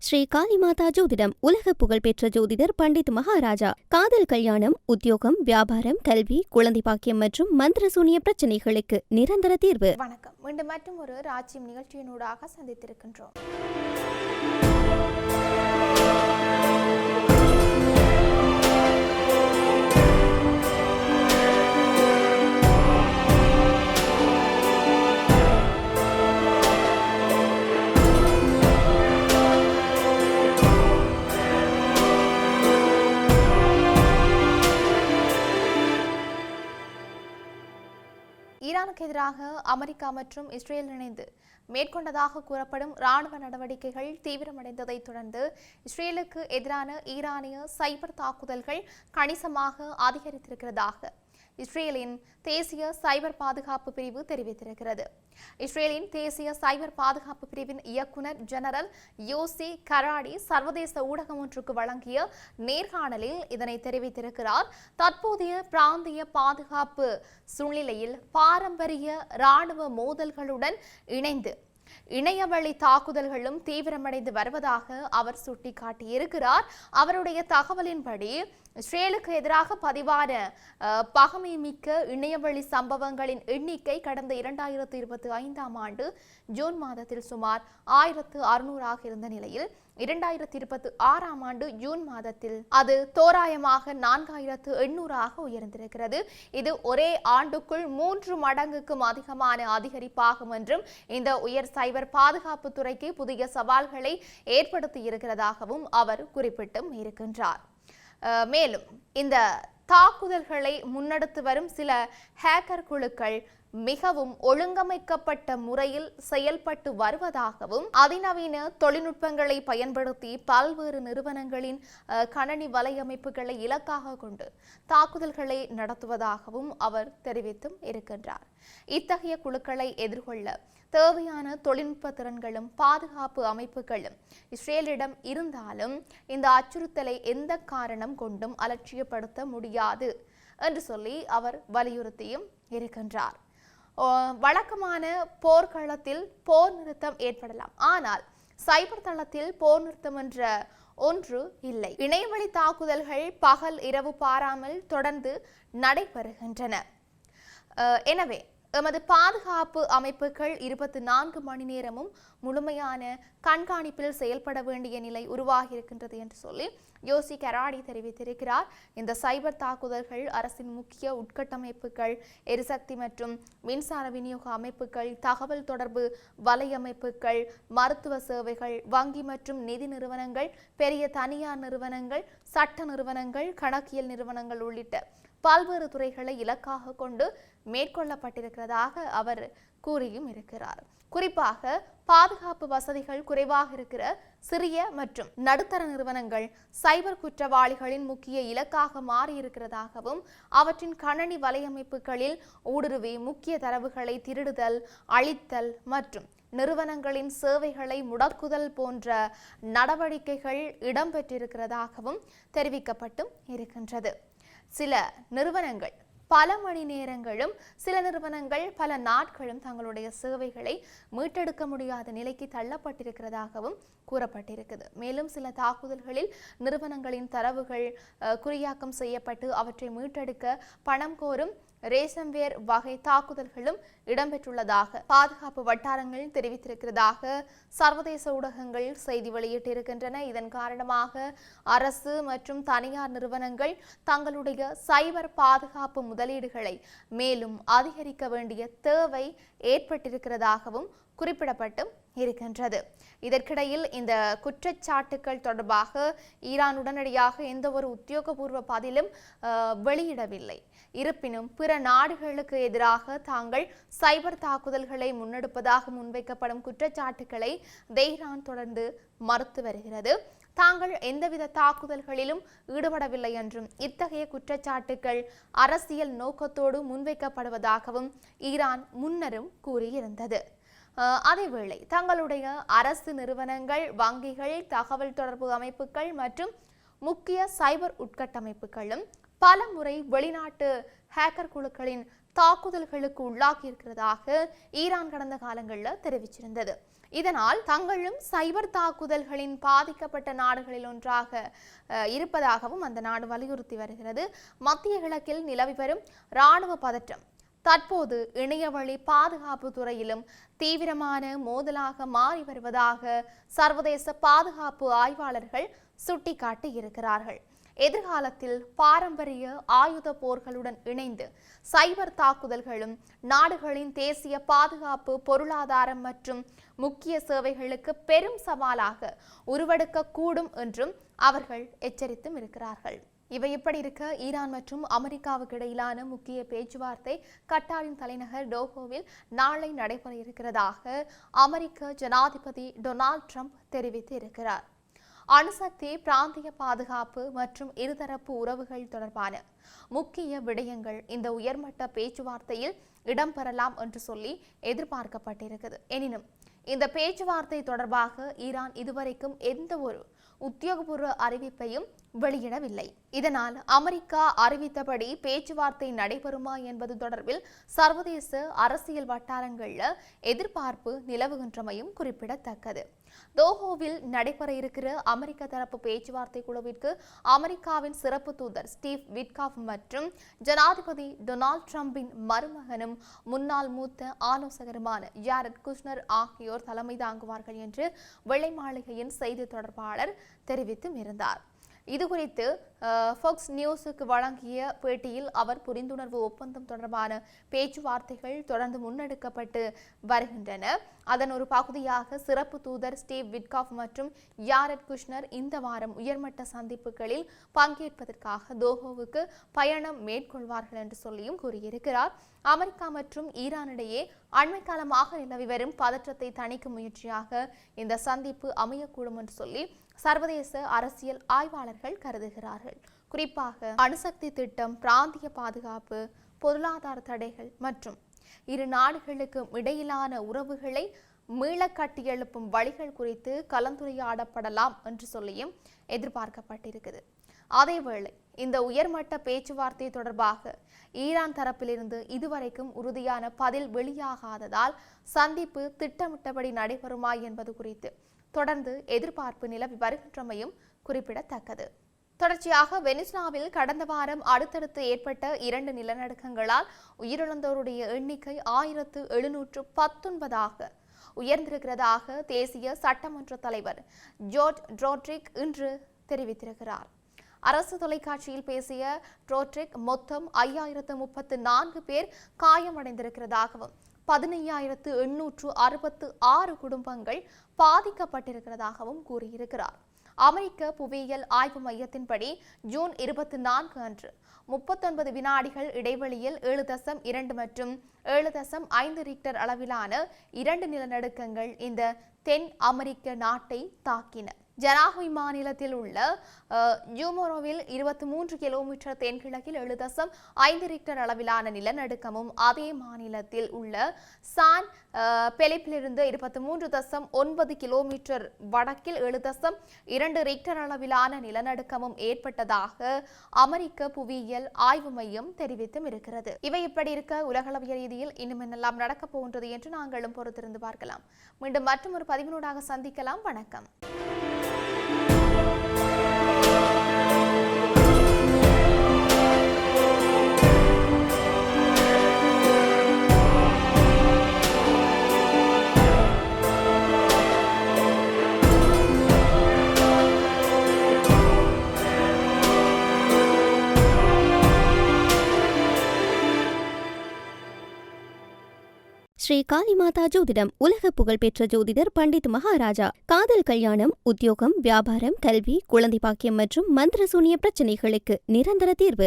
ஸ்ரீ காளிமாதா ஜோதிடம் உலக புகழ்பெற்ற ஜோதிடர் பண்டித் மகாராஜா. காதல், கல்யாணம், உத்தியோகம், வியாபாரம், கல்வி, குழந்தை பாக்கியம் மற்றும் மந்திர சூனிய பிரச்சனைகளுக்கு நிரந்தர தீர்வு. வணக்கம். மீண்டும் மற்றும் ஒரு ராஜ்யம் நிகழ்ச்சியினூடாக சந்தித்திருக்கின்றோம். ஈரானுக்கு எதிராக அமெரிக்கா மற்றும் இஸ்ரேல் இணைந்து மேற்கொண்டதாக கூறப்படும் இராணுவ நடவடிக்கைகள் தீவிரமடைந்ததைத் தொடர்ந்து இஸ்ரேலுக்கு எதிரான ஈரானிய சைபர் தாக்குதல்கள் கணிசமாக அதிகரித்திருக்கிறதாக இஸ்ரேலின் தேசிய சைபர் பாதுகாப்பு பிரிவு தெரிவித்திருக்கிறது. இஸ்ரேலின் தேசிய சைபர் பாதுகாப்பு பிரிவின் இயக்குனர் ஜெனரல் யோசி கராடி சர்வதேச ஊடகம் ஒன்றுக்கு வழங்கிய நேர்காணலில் இதனை தெரிவித்திருக்கிறார். தற்போதைய பிராந்திய பாதுகாப்பு சூழ்நிலையில் பாரம்பரிய இராணுவ மோதல்களுடன் இணைந்து இணையவழி தாக்குதல்களும் தீவிரமடைந்து வருவதாக அவர் சுட்டிக்காட்டியிருக்கிறார். அவருடைய தகவலின்படி இஸ்ரேலுக்கு எதிராக பதிவான பகைமைமிக்க இணையவழி சம்பவங்களின் எண்ணிக்கை கடந்த 2025ஆம் ஆண்டு ஜூன் மாதத்தில் சுமார் 1600 இருந்த நிலையில் 2026ஆம் ஆண்டு ஜூன் மாதத்தில் அது தோராயமாக 4800 உயர்ந்திருக்கிறது. இது ஒரே ஆண்டுக்குள் 3 மடங்குக்கும் அதிகமான அதிகரிப்பாகும் என்றும் இந்த உயர் சைபர் பாதுகாப்பு துறைக்கு புதிய சவால்களை ஏற்படுத்தி இருக்கிறதாகவும் அவர் குறிப்பிட்டும் இருக்கின்றார். மேலும் இந்த தாக்குதல்களை முன்னெடுத்து வரும் சில ஹேக்கர் குழுக்கள் மிகவும் ஒழுங்கமைக்கப்பட்ட முறையில் செயல்பட்டு வருவதாகவும் அதிநவீன தொழில்நுட்பங்களை பயன்படுத்தி பல்வேறு நிறுவனங்களின் கணனி வலையமைப்புகளை இலக்காக கொண்டு தாக்குதல்களை நடத்துவதாகவும் அவர் தெரிவித்தும் இருக்கின்றார். இத்தகைய குழுக்களை எதிர்கொள்ள தேவையான தொழில்நுட்ப திறன்களும் பாதுகாப்பு அமைப்புகளும் இஸ்ரேலிடம் இருந்தாலும் இந்த அச்சுறுத்தலை எந்த காரணம் கொண்டும் அலட்சியப்படுத்த முடியாது என்று சொல்லி அவர் வலியுறுத்தியும் இருக்கின்றார். வழக்கமான போர்க்களத்தில் போர் நிறுத்தம் ஏற்படலாம், ஆனால் சைபர் தளத்தில் போர் நிறுத்தம் என்ற ஒன்று இல்லை. இணையவழி தாக்குதல்கள் பகல் இரவு பாராமல் தொடர்ந்து நடைபெறுகின்றன. எனவே எமது பாதுகாப்பு அமைப்புகள் 24 மணி நேரமும் முழுமையான கண்காணிப்பில் செயல்பட வேண்டிய நிலை உருவாகி இருக்கின்றது என்று சொல்லி யோசி கராடி தெரிவித்திருக்கிறார். இந்த சைபர் தாக்குதல்கள் அரசின் முக்கிய உட்கட்டமைப்புகள், எரிசக்தி மற்றும் மின்சார விநியோக அமைப்புகள், தகவல் தொடர்பு வலையமைப்புகள், மருத்துவ சேவைகள், வங்கி மற்றும் நிதி நிறுவனங்கள், பெரிய தனியார் நிறுவனங்கள், சட்ட நிறுவனங்கள், கணக்கியல் நிறுவனங்கள் உள்ளிட்ட பல்வேறு துறைகளை இலக்காக கொண்டு மேற்கொள்ளப்பட்டிருக்கிறதாக அவர் கூறியும் இருக்கிறார். குறிப்பாக பாதுகாப்பு வசதிகள் குறைவாக இருக்கிற சிறிய மற்றும் நடுத்தர நிறுவனங்கள் சைபர் குற்றவாளிகளின் முக்கிய இலக்காக மாறியிருக்கிறதாகவும் அவற்றின் கணனி வலையமைப்புகளில் ஊடுருவி முக்கிய தரவுகளை திருடுதல், அழித்தல் மற்றும் நிறுவனங்களின் சேவைகளை முடக்குதல் போன்ற நடவடிக்கைகள் இடம்பெற்றிருக்கிறதாகவும் தெரிவிக்கப்பட்டும் இருக்கின்றது. சில நிறுவனங்கள் பல மணி நேரங்களும், சில நிறுவனங்கள் பல நாட்களும் தங்களுடைய சேவைகளை மீட்டெடுக்க முடியாத நிலைக்கு தள்ளப்பட்டிருக்கிறதாகவும் கூறப்பட்டிருக்குது. மேலும் சில தாக்குதல்களில் நிறுவனங்களின் தரவுகள் குறியாக்கம் செய்யப்பட்டு அவற்றை மீட்டெடுக்க பணம் கோரும் ரேசம்வேர் வகை தாக்குதல்களும் இடம்பெற்றுள்ளதாக பாதுகாப்பு வட்டாரங்கள் தெரிவித்திருக்கிறதாக சர்வதேச ஊடகங்கள் செய்தி வெளியிட்டிருக்கின்றன. இதன் காரணமாக அரசு மற்றும் தனியார் நிறுவனங்கள் தங்களுடைய சைபர் பாதுகாப்பு முதலீடுகளை மேலும் அதிகரிக்க வேண்டிய தேவை ஏற்பட்டிருக்கிறதாகவும் குறிப்பிடப்பட்டும் இருக்கின்றது. இதற்கிடையில் இந்த குற்றச்சாட்டுக்கள் தொடர்பாக ஈரான் உடனடியாக எந்த ஒரு உத்தியோகபூர்வ பதிலும் வெளியிடவில்லை. இருப்பினும் பிற நாடுகளுக்கு எதிராக தாங்கள் சைபர் தாக்குதல்களை முன்னெடுப்பதாக முன்வைக்கப்படும் குற்றச்சாட்டுக்களை தெஹ்ரான் தொடர்ந்து மறுத்து வருகிறது. தாங்கள் எந்தவித தாக்குதல்களிலும் ஈடுபடவில்லை என்றும் இத்தகைய குற்றச்சாட்டுகள் அரசியல் நோக்கத்தோடு முன்வைக்கப்படுவதாகவும் ஈரான் முன்னரும் கூறியிருந்தது. அதேவேளை தங்களுடைய அரசு நிறுவனங்கள், வங்கிகள், தகவல் தொடர்பு அமைப்புகள் மற்றும் முக்கிய சைபர் உட்கட்டமைப்புகளும் பல முறை வெளிநாட்டு ஹேக்கர் குழுக்களின் தாக்குதல்களுக்கு உள்ளாகி இருக்கிறதாக ஈரான் கடந்த காலங்களில் தெரிவிச்சிருந்தது. இதனால் தங்களும் சைபர் தாக்குதல்களின் பாதிக்கப்பட்ட நாடுகளில் ஒன்றாக இருப்பதாகவும் அந்த நாடு வலியுறுத்தி வருகிறது. மத்திய கிழக்கில் நிலவி வரும் இராணுவ பதற்றம் தற்போது இணையவழி பாதுகாப்பு துறையிலும் தீவிரமான மோதலாக மாறி வருவதாக சர்வதேச பாதுகாப்பு ஆய்வாளர்கள் சுட்டிக்காட்டி இருக்கிறார்கள். எதிர்காலத்தில் பாரம்பரிய ஆயுத போர்களுடன் இணைந்து சைபர் தாக்குதல்களும் நாடுகளின் தேசிய பாதுகாப்பு, பொருளாதாரம் மற்றும் முக்கிய சேவைகளுக்கு பெரும் சவாலாக உருவெடுக்கக்கூடும் என்றும் அவர்கள் எச்சரித்தும் இருக்கிறார்கள். இவை இப்படி இருக்க, ஈரான் மற்றும் அமெரிக்காவுக்கு இடையிலான முக்கிய பேச்சுவார்த்தை கட்டாரின் தலைநகர் டோஹோவில் நாளை நடைபெற இருக்கிறதாக அமெரிக்க ஜனாதிபதி டொனால்ட் ட்ரம்ப் தெரிவித்து இருக்கிறார். அணுசக்தி, பிராந்திய பாதுகாப்பு மற்றும் இருதரப்பு உறவுகள் தொடர்பான முக்கிய விடயங்கள் இந்த உயர்மட்ட பேச்சுவார்த்தையில் இடம்பெறலாம் என்று சொல்லி எதிர்பார்க்கப்பட்டிருக்கிறது. எனினும் இந்த பேச்சுவார்த்தை தொடர்பாக ஈரான் இதுவரைக்கும் எந்த ஒரு உத்தியோகபூர்வ அறிவிப்பையும் வெளியிடவில்லை. இதனால் அமெரிக்கா அறிவித்தபடி பேச்சுவார்த்தை நடைபெறுமா என்பது தொடர்பில் சர்வதேச அரசியல் வட்டாரங்களில் எதிர்பார்ப்பு நிலவுகின்றமையும் குறிப்பிடத்தக்கது. தோஹோவில் நடைபெற இருக்கிற அமெரிக்க தரப்பு பேச்சுவார்த்தை குழுவிற்கு அமெரிக்காவின் சிறப்பு தூதர் ஸ்டீவ் விட்காஃப் மற்றும் ஜனாதிபதி டொனால்ட் ட்ரம்பின் மருமகனும் முன்னாள் மூத்த ஆலோசகருமான ஜாரட் குஷ்னர் ஆகியோர் தலைமை தாங்குவார்கள் என்று வெள்ளை மாளிகையின் செய்தி தொடர்பாளர் தெரிவித்தும் இருந்தார். இதுகுறித்து ஃபாக்ஸ் நியூஸுக்கு வழங்கிய பேட்டியில் அவர் புரிந்துணர்வு ஒப்பந்தம் தொடர்பான பேச்சுவார்த்தைகள் தொடர்ந்து முன்னெடுக்கப்பட்டு வருகின்றன. அதன் ஒரு பகுதியாக சிறப்பு தூதர் ஸ்டீவ் விட்காஃப் மற்றும் ஜாரட் குஷ்னர் இந்த வாரம் உயர்மட்ட சந்திப்புகளில் பங்கேற்பதற்காக தோஹோவுக்கு பயணம் மேற்கொள்வார்கள் என்று சொல்லியும் கூறியிருக்கிறார். அமெரிக்கா மற்றும் ஈரானிடையே அண்மை காலமாக நிலவி வரும் பதற்றத்தை தணிக்கும் முயற்சியாக இந்த சந்திப்பு அமையக்கூடும் என்று சொல்லி சர்வதேச அரசியல் ஆய்வாளர்கள் கருதுகிறார்கள். குறிப்பாக அணுசக்தி திட்டம், பிராந்திய பாதுகாப்பு, பொருளாதார தடைகள் மற்றும் இரு நாடுகளுக்கும் இடையிலான உறவுகளை மீள கட்டியெழுப்பும் வழிகள் குறித்து கலந்துரையாடப்படலாம் என்று சொல்லியும் எதிர்பார்க்கப்பட்டிருக்கிறது. அதேவேளை இந்த உயர்மட்ட பேச்சுவார்த்தை தொடர்பாக ஈரான் தரப்பிலிருந்து இதுவரைக்கும் உறுதியான பதில் வெளியாகாததால் சந்திப்பு திட்டமிட்டபடி நடைபெறுமா என்பது குறித்து தொடர்ந்து எதிர்பார்ப்பு நிலவி வருகின்றமையும் குறிப்பிடத்தக்கது. தொடர்ச்சியாக வெனிசுலாவில் கடந்த வாரம் அடுத்தடுத்து ஏற்பட்ட 2 நிலநடுக்கங்களால் உயிரிழந்தோருடைய எண்ணிக்கை 1719 உயர்ந்திருக்கிறதாக தேசிய சட்டமன்ற தலைவர் ஜோர்ஜ் ட்ரோட்ரிக் இன்று தெரிவித்திருக்கிறார். அரசு தொலைக்காட்சியில் பேசிய ட்ரோட்ரிக் மொத்தம் 5034 பேர் காயமடைந்திருக்கிறதாகவும் 15,866 குடும்பங்கள் பாதிக்கப்பட்டிருக்கிறதாகவும் கூறியிருக்கிறார். அமெரிக்க புவியியல் ஆய்வு மையத்தின்படி ஜூன் 24 அன்று 39 வினாடிகள் இடைவெளியில் 7.2 மற்றும் 7.5 ரிக்டர் அளவிலான 2 நிலநடுக்கங்கள் இந்த தென் அமெரிக்க நாட்டை தாக்கின. ஜனாகுய் மாநிலத்தில் உள்ள ஜூமோரோவில் 23 கிலோமீட்டர் தென்கிழக்கில் 7.5 ரிக்டர் அளவிலான நிலநடுக்கமும், அதே மாநிலத்தில் உள்ள சான் பெலிப்பிலிருந்து 23.9 கிலோமீட்டர் வடக்கில் 7.2 ரிக்டர் அளவிலான நிலநடுக்கமும் ஏற்பட்டதாக அமெரிக்க புவியியல் ஆய்வு மையம் தெரிவித்தும் இருக்கிறது. இவை இப்படி இருக்க, உலகளவிய ரீதியில் இன்னும் என்னெல்லாம் நடக்கப் போகின்றது என்று நாங்களும் பொறுத்திருந்து பார்க்கலாம். மீண்டும் மற்றும் ஒரு பதிவினூடாக சந்திக்கலாம். வணக்கம். ஸ்ரீ காளிமாதா ஜோதிடம் உலக புகழ்பெற்ற ஜோதிடர் பண்டித் மகாராஜா. காதல், கல்யாணம், உத்தியோகம், வியாபாரம், கல்வி, குழந்தை பாக்கியம் மற்றும் மந்திர சூனிய பிரச்சனைகளுக்கு நிரந்தர தீர்வு.